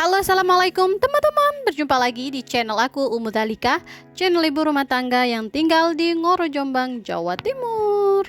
Halo, assalamualaikum teman-teman. Berjumpa lagi di channel aku Umu Dalika, channel ibu rumah tangga yang tinggal di Ngoro Jombang, Jawa Timur.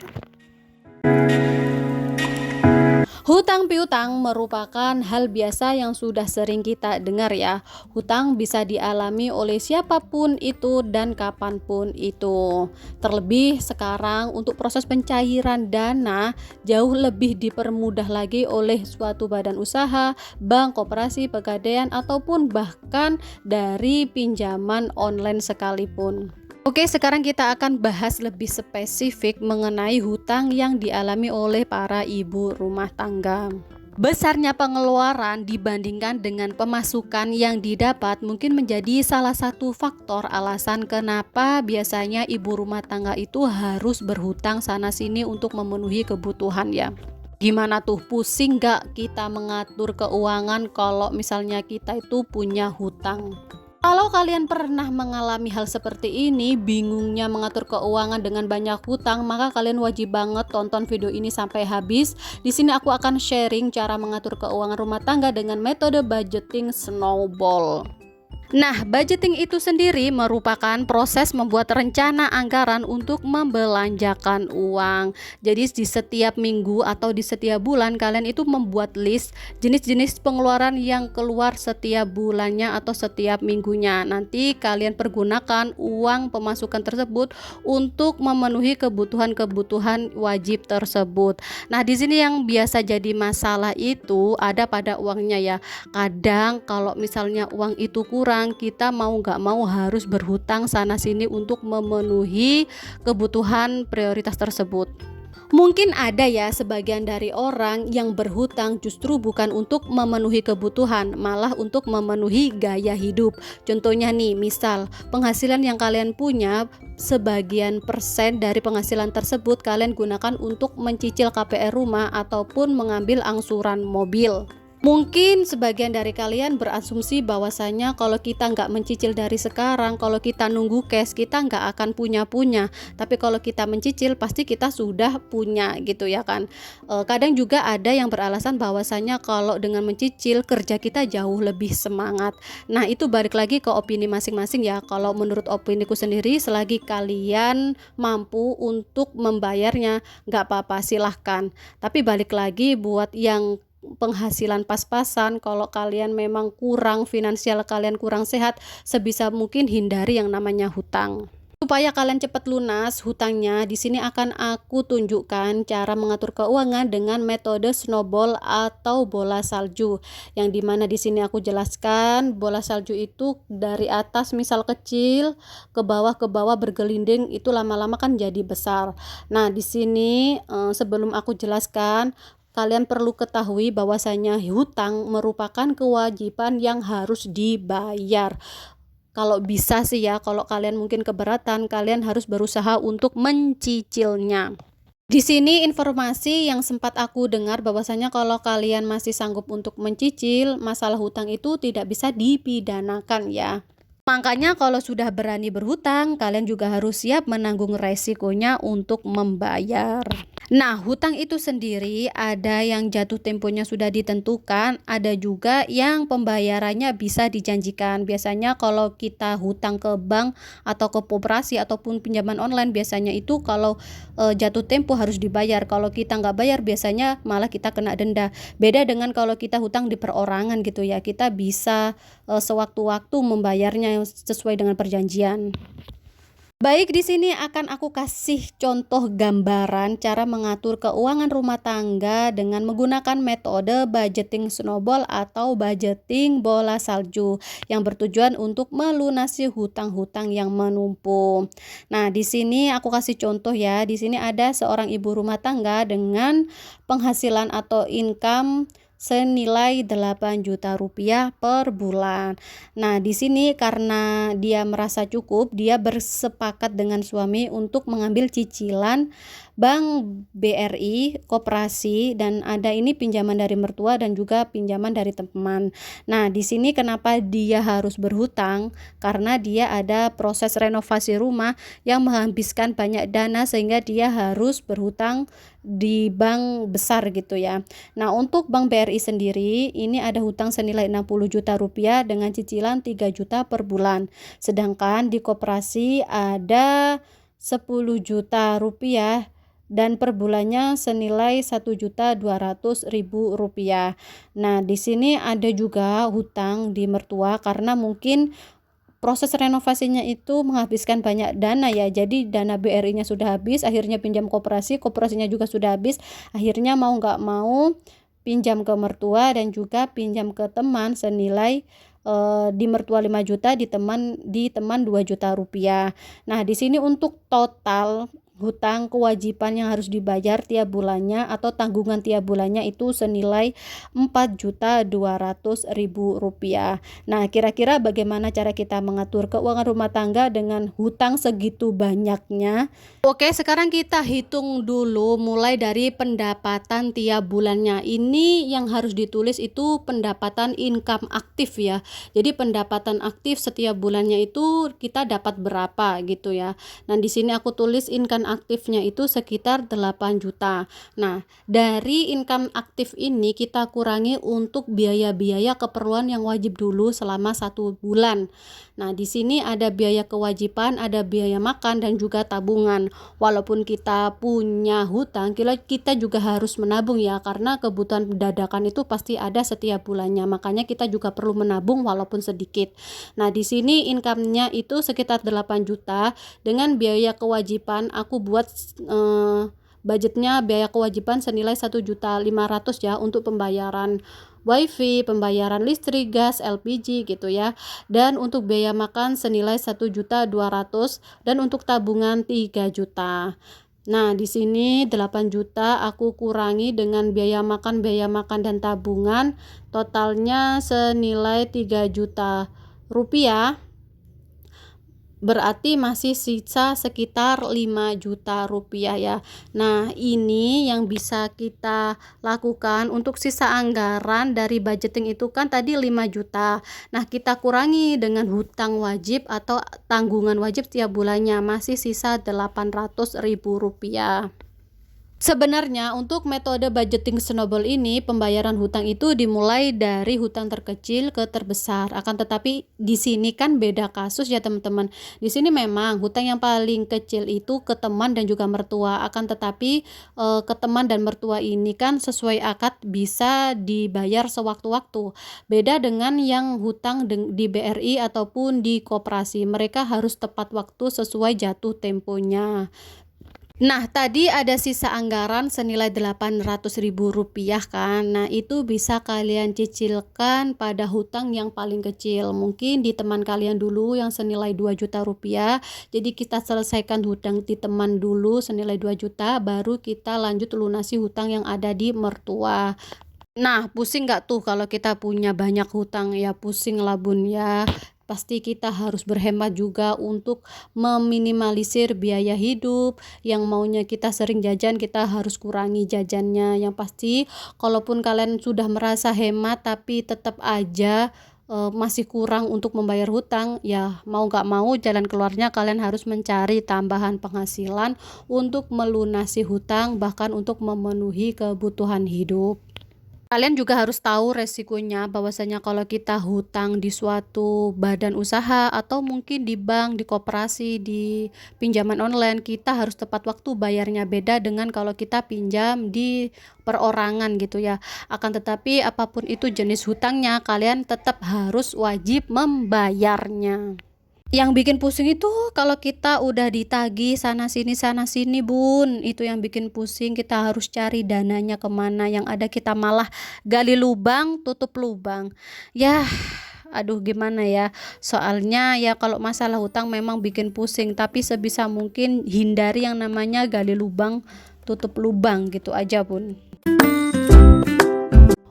Hutang piutang merupakan hal biasa yang sudah sering kita dengar ya. Hutang bisa dialami oleh siapapun itu dan kapanpun itu. Terlebih sekarang untuk proses pencairan dana jauh lebih dipermudah lagi oleh suatu badan usaha, bank, koperasi, pegadaian ataupun bahkan dari pinjaman online sekalipun. Oke, sekarang kita akan bahas lebih spesifik mengenai hutang yang dialami oleh para ibu rumah tangga. Besarnya pengeluaran dibandingkan dengan pemasukan yang didapat mungkin menjadi salah satu faktor alasan kenapa biasanya ibu rumah tangga itu harus berhutang sana-sini untuk memenuhi kebutuhan ya. Gimana tuh, pusing gak kita mengatur keuangan kalau misalnya kita itu punya hutang? Kalau kalian pernah mengalami hal seperti ini, bingungnya mengatur keuangan dengan banyak hutang, maka kalian wajib banget tonton video ini sampai habis. Di sini aku akan sharing cara mengatur keuangan rumah tangga dengan metode budgeting snowball. Nah, budgeting itu sendiri merupakan proses membuat rencana anggaran untuk membelanjakan uang. Jadi di setiap minggu atau di setiap bulan kalian itu membuat list jenis-jenis pengeluaran yang keluar setiap bulannya atau setiap minggunya. Nanti kalian pergunakan uang pemasukan tersebut untuk memenuhi kebutuhan-kebutuhan wajib tersebut. Nah, di sini yang biasa jadi masalah itu ada pada uangnya ya. Kadang kalau misalnya uang itu kurang, kita mau nggak mau harus berhutang sana sini untuk memenuhi kebutuhan prioritas tersebut. Mungkin ada ya sebagian dari orang yang berhutang justru bukan untuk memenuhi kebutuhan, malah untuk memenuhi gaya hidup. Contohnya nih, misal penghasilan yang kalian punya, sebagian persen dari penghasilan tersebut kalian gunakan untuk mencicil KPR rumah ataupun mengambil angsuran mobil. Mungkin sebagian dari kalian berasumsi bahwasanya kalau kita nggak mencicil dari sekarang, kalau kita nunggu cash, kita nggak akan punya. Tapi kalau kita mencicil pasti kita sudah punya gitu ya kan. Kadang juga ada yang beralasan bahwasanya kalau dengan mencicil kerja kita jauh lebih semangat. Nah, itu balik lagi ke opini masing-masing ya. Kalau menurut opiniku sendiri, selagi kalian mampu untuk membayarnya, nggak apa-apa, silahkan. Tapi balik lagi buat yang penghasilan pas-pasan, kalau kalian memang kurang finansial, kalian kurang sehat, sebisa mungkin hindari yang namanya hutang. Supaya kalian cepat lunas hutangnya, di sini akan aku tunjukkan cara mengatur keuangan dengan metode snowball atau bola salju. Yang dimana di sini aku jelaskan bola salju itu dari atas misal kecil ke bawah bergelinding, itu lama-lama kan jadi besar. Nah, di sini sebelum aku jelaskan, kalian perlu ketahui bahwasanya hutang merupakan kewajiban yang harus dibayar. Kalau bisa sih ya, kalau kalian mungkin keberatan, kalian harus berusaha untuk mencicilnya. Di sini informasi yang sempat aku dengar bahwasanya kalau kalian masih sanggup untuk mencicil, masalah hutang itu tidak bisa dipidanakan ya. Makanya kalau sudah berani berhutang, kalian juga harus siap menanggung resikonya untuk membayar. Nah, hutang itu sendiri ada yang jatuh temponya sudah ditentukan, ada juga yang pembayarannya bisa dijanjikan. Biasanya kalau kita hutang ke bank atau ke koperasi ataupun pinjaman online, biasanya itu kalau jatuh tempo harus dibayar. Kalau kita nggak bayar, biasanya malah kita kena denda. Beda dengan kalau kita hutang di perorangan gitu ya, kita bisa sewaktu-waktu membayarnya sesuai dengan perjanjian. Baik, di sini akan aku kasih contoh gambaran cara mengatur keuangan rumah tangga dengan menggunakan metode budgeting snowball atau budgeting bola salju yang bertujuan untuk melunasi hutang-hutang yang menumpuk. Nah, di sini aku kasih contoh ya. Di sini ada seorang ibu rumah tangga dengan penghasilan atau income senilai 8 juta rupiah per bulan. Nah, di sini karena dia merasa cukup, dia bersepakat dengan suami untuk mengambil cicilan bank BRI, koperasi, dan ada ini pinjaman dari mertua dan juga pinjaman dari teman. Nah, di sini kenapa dia harus berhutang? Karena dia ada proses renovasi rumah yang menghabiskan banyak dana sehingga dia harus berhutang di bank besar gitu ya. Nah, untuk bank BRI sendiri ini ada hutang senilai 60 juta rupiah dengan cicilan 3 juta per bulan. Sedangkan di koperasi ada 10 juta rupiah dan per bulannya senilai 1.200.000 rupiah. Nah, di sini ada juga hutang di mertua karena mungkin proses renovasinya itu menghabiskan banyak dana ya. Jadi dana BRI-nya sudah habis, akhirnya pinjam koperasi, koperasinya juga sudah habis, akhirnya mau nggak mau pinjam ke mertua dan juga pinjam ke teman senilai di mertua 5 juta, di teman 2 juta rupiah. Nah, di sini untuk total hutang kewajiban yang harus dibayar tiap bulannya atau tanggungan tiap bulannya itu senilai 4.200.000 rupiah. Nah, kira-kira bagaimana cara kita mengatur keuangan rumah tangga dengan hutang segitu banyaknya? Oke, sekarang kita hitung dulu mulai dari pendapatan tiap bulannya. Ini yang harus ditulis itu pendapatan income aktif ya. Jadi pendapatan aktif setiap bulannya itu kita dapat berapa gitu ya. Nah, di sini aku tulis income aktifnya itu sekitar 8 juta. Nah, dari income aktif ini kita kurangi untuk biaya-biaya keperluan yang wajib dulu selama 1 bulan. Nah, di sini ada biaya kewajiban, ada biaya makan dan juga tabungan. Walaupun kita punya hutang, kita juga harus menabung ya, karena kebutuhan dadakan itu pasti ada setiap bulannya. Makanya kita juga perlu menabung walaupun sedikit. Nah, di sini income-nya itu sekitar 8 juta dengan biaya kewajiban aku buat budgetnya biaya kewajiban senilai 1.500.000 ya untuk pembayaran wifi, pembayaran listrik, gas, LPG gitu ya. Dan untuk biaya makan senilai 1.200.000 dan untuk tabungan 3 juta. Nah, di sini 8 juta aku kurangi dengan biaya makan dan tabungan, totalnya senilai 3 juta rupiah. Berarti masih sisa sekitar 5 juta rupiah ya. Nah, ini yang bisa kita lakukan untuk sisa anggaran dari budgeting itu kan tadi 5 juta. Nah, kita kurangi dengan hutang wajib atau tanggungan wajib tiap bulannya, masih sisa 800.000 rupiah. Sebenarnya untuk metode budgeting snowball ini pembayaran hutang itu dimulai dari hutang terkecil ke terbesar. Akan tetapi di sini kan beda kasus ya teman-teman. Di sini memang hutang yang paling kecil itu ke teman dan juga mertua. Akan tetapi ke teman dan mertua ini kan sesuai akad bisa dibayar sewaktu-waktu. Beda dengan yang hutang di BRI ataupun di koperasi. Mereka harus tepat waktu sesuai jatuh temponya. Nah, tadi ada sisa anggaran senilai 800.000 rupiah kan. Nah, itu bisa kalian cicilkan pada hutang yang paling kecil. Mungkin di teman kalian dulu yang senilai 2 juta rupiah. Jadi kita selesaikan hutang di teman dulu senilai 2 juta, baru kita lanjut lunasi hutang yang ada di mertua. Nah, pusing nggak tuh kalau kita punya banyak hutang? Ya pusing lah bun ya. Pasti kita harus berhemat juga untuk meminimalisir biaya hidup. Yang maunya kita sering jajan, kita harus kurangi jajannya. Yang pasti kalaupun kalian sudah merasa hemat tapi tetap aja masih kurang untuk membayar hutang, ya mau nggak mau jalan keluarnya kalian harus mencari tambahan penghasilan untuk melunasi hutang, bahkan untuk memenuhi kebutuhan hidup. Kalian juga harus tahu resikonya bahwasanya kalau kita hutang di suatu badan usaha atau mungkin di bank, di koperasi, di pinjaman online, kita harus tepat waktu bayarnya, beda dengan kalau kita pinjam di perorangan gitu ya. Akan tetapi apapun itu jenis hutangnya, kalian tetap harus wajib membayarnya. Yang bikin pusing itu kalau kita udah ditagih sana sini bun, itu yang bikin pusing. Kita harus cari dananya kemana, yang ada kita malah gali lubang tutup lubang ya. Aduh gimana ya, soalnya ya kalau masalah hutang memang bikin pusing, tapi sebisa mungkin hindari yang namanya gali lubang tutup lubang gitu aja bun.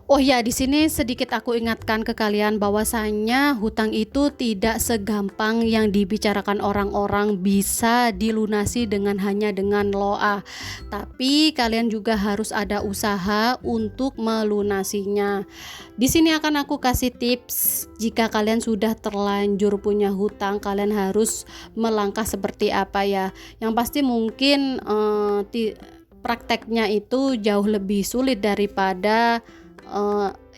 Oh ya, di sini sedikit aku ingatkan ke kalian bahwasanya hutang itu tidak segampang yang dibicarakan orang-orang bisa dilunasi hanya dengan loa. Tapi kalian juga harus ada usaha untuk melunasinya. Di sini akan aku kasih tips jika kalian sudah terlanjur punya hutang, kalian harus melangkah seperti apa ya. Yang pasti mungkin prakteknya itu jauh lebih sulit daripada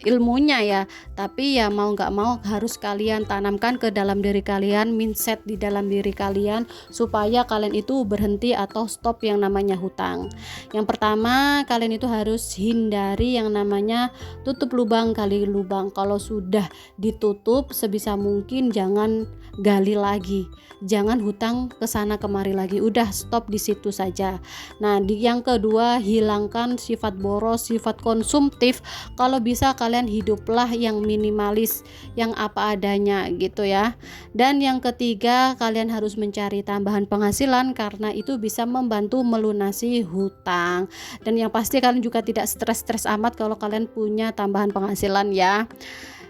ilmunya ya, tapi ya mau nggak mau harus kalian tanamkan ke dalam diri kalian, mindset di dalam diri kalian supaya kalian itu berhenti atau stop yang namanya hutang. Yang pertama, kalian itu harus hindari yang namanya tutup lubang gali lubang. Kalau sudah ditutup, sebisa mungkin jangan gali lagi, jangan hutang kesana kemari lagi, udah stop di situ saja. Nah, yang kedua, hilangkan sifat boros, sifat konsumtif. Kalau bisa kalian hiduplah yang minimalis, yang apa adanya gitu ya. Dan yang ketiga, kalian harus mencari tambahan penghasilan karena itu bisa membantu melunasi hutang. Dan yang pasti kalian juga tidak stres-stres amat kalau kalian punya tambahan penghasilan ya.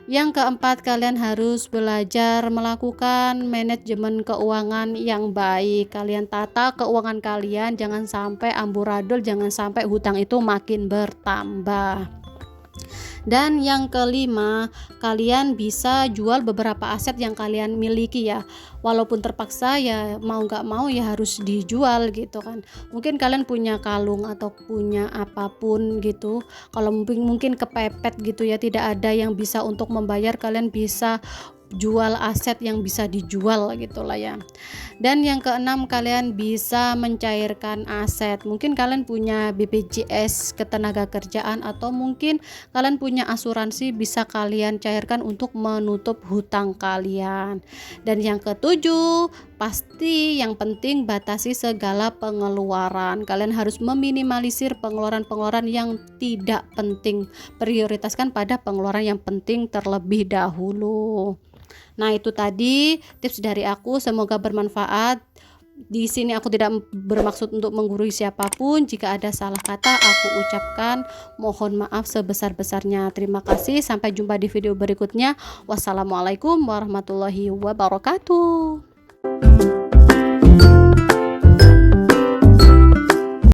Yang keempat, kalian harus belajar melakukan manajemen keuangan yang baik. Kalian tata keuangan kalian, jangan sampai amburadul, jangan sampai hutang itu makin bertambah. Dan yang kelima, kalian bisa jual beberapa aset yang kalian miliki ya. Walaupun terpaksa ya mau nggak mau ya harus dijual gitu kan. Mungkin kalian punya kalung atau punya apapun gitu. Kalau mungkin kepepet gitu ya, tidak ada yang bisa untuk membayar, kalian bisa jual aset yang bisa dijual gitulah ya. Dan yang keenam, kalian bisa mencairkan aset. Mungkin kalian punya BPJS ketenagakerjaan atau mungkin kalian punya asuransi, bisa kalian cairkan untuk menutup hutang kalian. Dan yang ketujuh, pasti yang penting batasi segala pengeluaran. Kalian harus meminimalisir pengeluaran-pengeluaran yang tidak penting. Prioritaskan pada pengeluaran yang penting terlebih dahulu. Nah, itu tadi tips dari aku, semoga bermanfaat. Di sini aku tidak bermaksud untuk menggurui siapapun. Jika ada salah kata, aku ucapkan mohon maaf sebesar-besarnya. Terima kasih, sampai jumpa di video berikutnya. Wassalamualaikum warahmatullahi wabarakatuh.